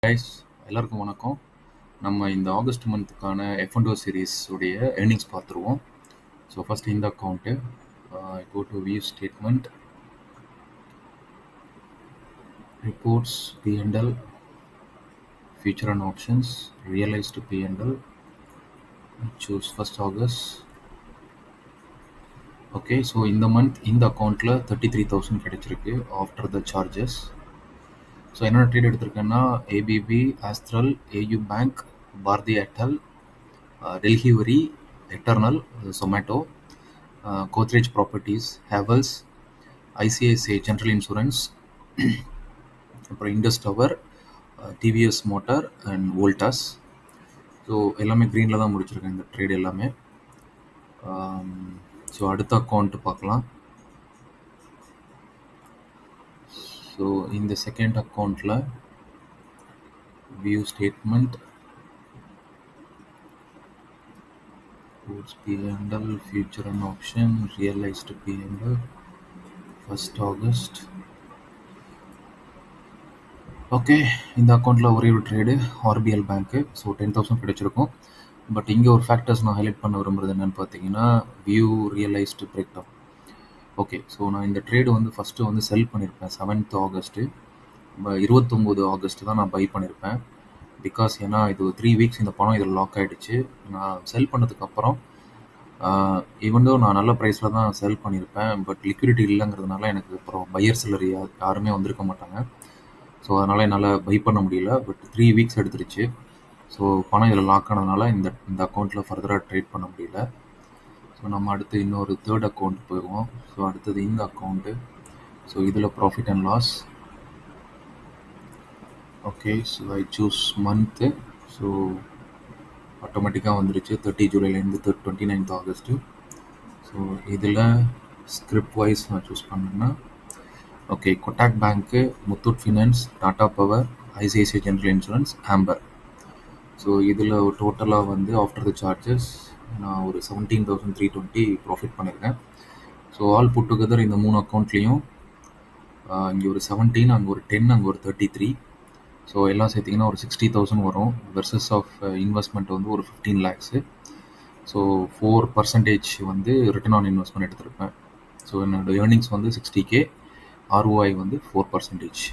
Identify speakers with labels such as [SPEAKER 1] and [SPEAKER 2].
[SPEAKER 1] Guys, எல்லாருக்கும் வணக்கம். நம்ம இந்த ஆகஸ்ட் மந்த்துக்கான F&O சீரிஸ் உடைய earnings பார்த்துருவோம். ஸோ ஃபர்ஸ்ட் இந்த account go to view statement, reports, P&L, future and options, realized P&L, choose 1st August. Okay, so இந்த மந்த் இந்த அக்கௌண்ட்டில் 33,000 கிடைச்சிருக்கு ஆஃப்டர் த சார்ஜஸ். ஸோ என்னென்ன ட்ரேட் எடுத்திருக்கேன்னா ABB, Astral, AU bank, Bharti Airtel, Delhivery, Eternal, Zomato, Godrej properties, Havells, ICICI general insurance, அப்புறம் Indus tower, TVS motor and Voltas. So எல்லாமே க்ரீனில் தான் முடிச்சிருக்கேன் இந்த ட்ரேட் எல்லாமே. ஸோ அடுத்த அக்கௌண்ட்டு பார்க்கலாம். ஸோ இந்த செகண்ட் அக்கௌண்ட்டில் view statement, P&L, future and option, realized P&L, 1st August. Okay, இந்த அக்கௌண்ட்டில் ஒரே ஒரு ட்ரேடு ஆர்பிஎல் பேங்க்கு. ஸோ 10,000 கிடைச்சிருக்கும். பட் இங்கே ஒரு ஃபேக்டர்ஸ் நான் ஹைலைட் பண்ண விரும்புகிறது என்னென்னு பார்த்தீங்கன்னா view realised break down. Okay, so நான் இந்த ட்ரேடு வந்து ஃபஸ்ட்டு வந்து செல் பண்ணியிருப்பேன் 7th August. 29 August தான் நான் பை பண்ணியிருப்பேன். பிகாஸ் ஏன்னா இது 3 weeks இந்த பணம் இதில் லாக் ஆகிடுச்சு. நான் செல் பண்ணதுக்கப்புறம் ஈவன் நான் நல்ல ப்ரைஸில் தான் செல் பண்ணியிருப்பேன். பட் லிக்விடிட்டி இல்லைங்கிறதுனால எனக்கு அப்புறம் பையர் செல்லர் யாருமே வந்திருக்க மாட்டாங்க. ஸோ அதனால் என்னால் பை பண்ண முடியல. பட் 3 weeks எடுத்துருச்சு. ஸோ பணம் இதில் லாக் ஆனதுனால இந்த அக்கௌண்ட்டில் ஃபர்தராக ட்ரேட் பண்ண முடியல. ஸோ நம்ம அடுத்து இன்னொரு தேர்ட் அக்கௌண்ட் போயிடுவோம். ஸோ அடுத்தது இந்த அக்கௌண்ட்டு. ஸோ இதில் profit and loss. Okay, so I choose month. So ஆட்டோமேட்டிக்காக வந்துருச்சு 30 ஜூலைலேருந்து 29th August. ஸோ இதில் ஸ்கிரிப்ட் வைஸ் நான் சூஸ் பண்ணேன்னா okay, Kotak bank, Muthoot finance, Tata power, ICICI general insurance, Amber. So இதில் ஒரு டோட்டலாக வந்து ஆஃப்டர் த சார்ஜஸ் நான் ஒரு 17,320 ப்ராஃபிட் பண்ணியிருக்கேன். ஸோ ஆல் புட் டுகெதர் இந்த 3 அக்கௌண்ட்லேயும் இங்கே ஒரு 17, அங்கே ஒரு 10, அங்கே ஒரு 33. ஸோ எல்லாம் சேர்த்திங்கன்னா ஒரு 60,000 வரும். வெர்சஸ் ஆஃப் இன்வெஸ்ட்மெண்ட் வந்து ஒரு 15 lakhs. ஸோ 4% வந்து ரிட்டர்ன் ஆன் இன்வெஸ்ட்மெண்ட் எடுத்திருப்பேன். ஸோ என்னோடய ஏர்னிங்ஸ் வந்து 60K, ROI வந்து 4%.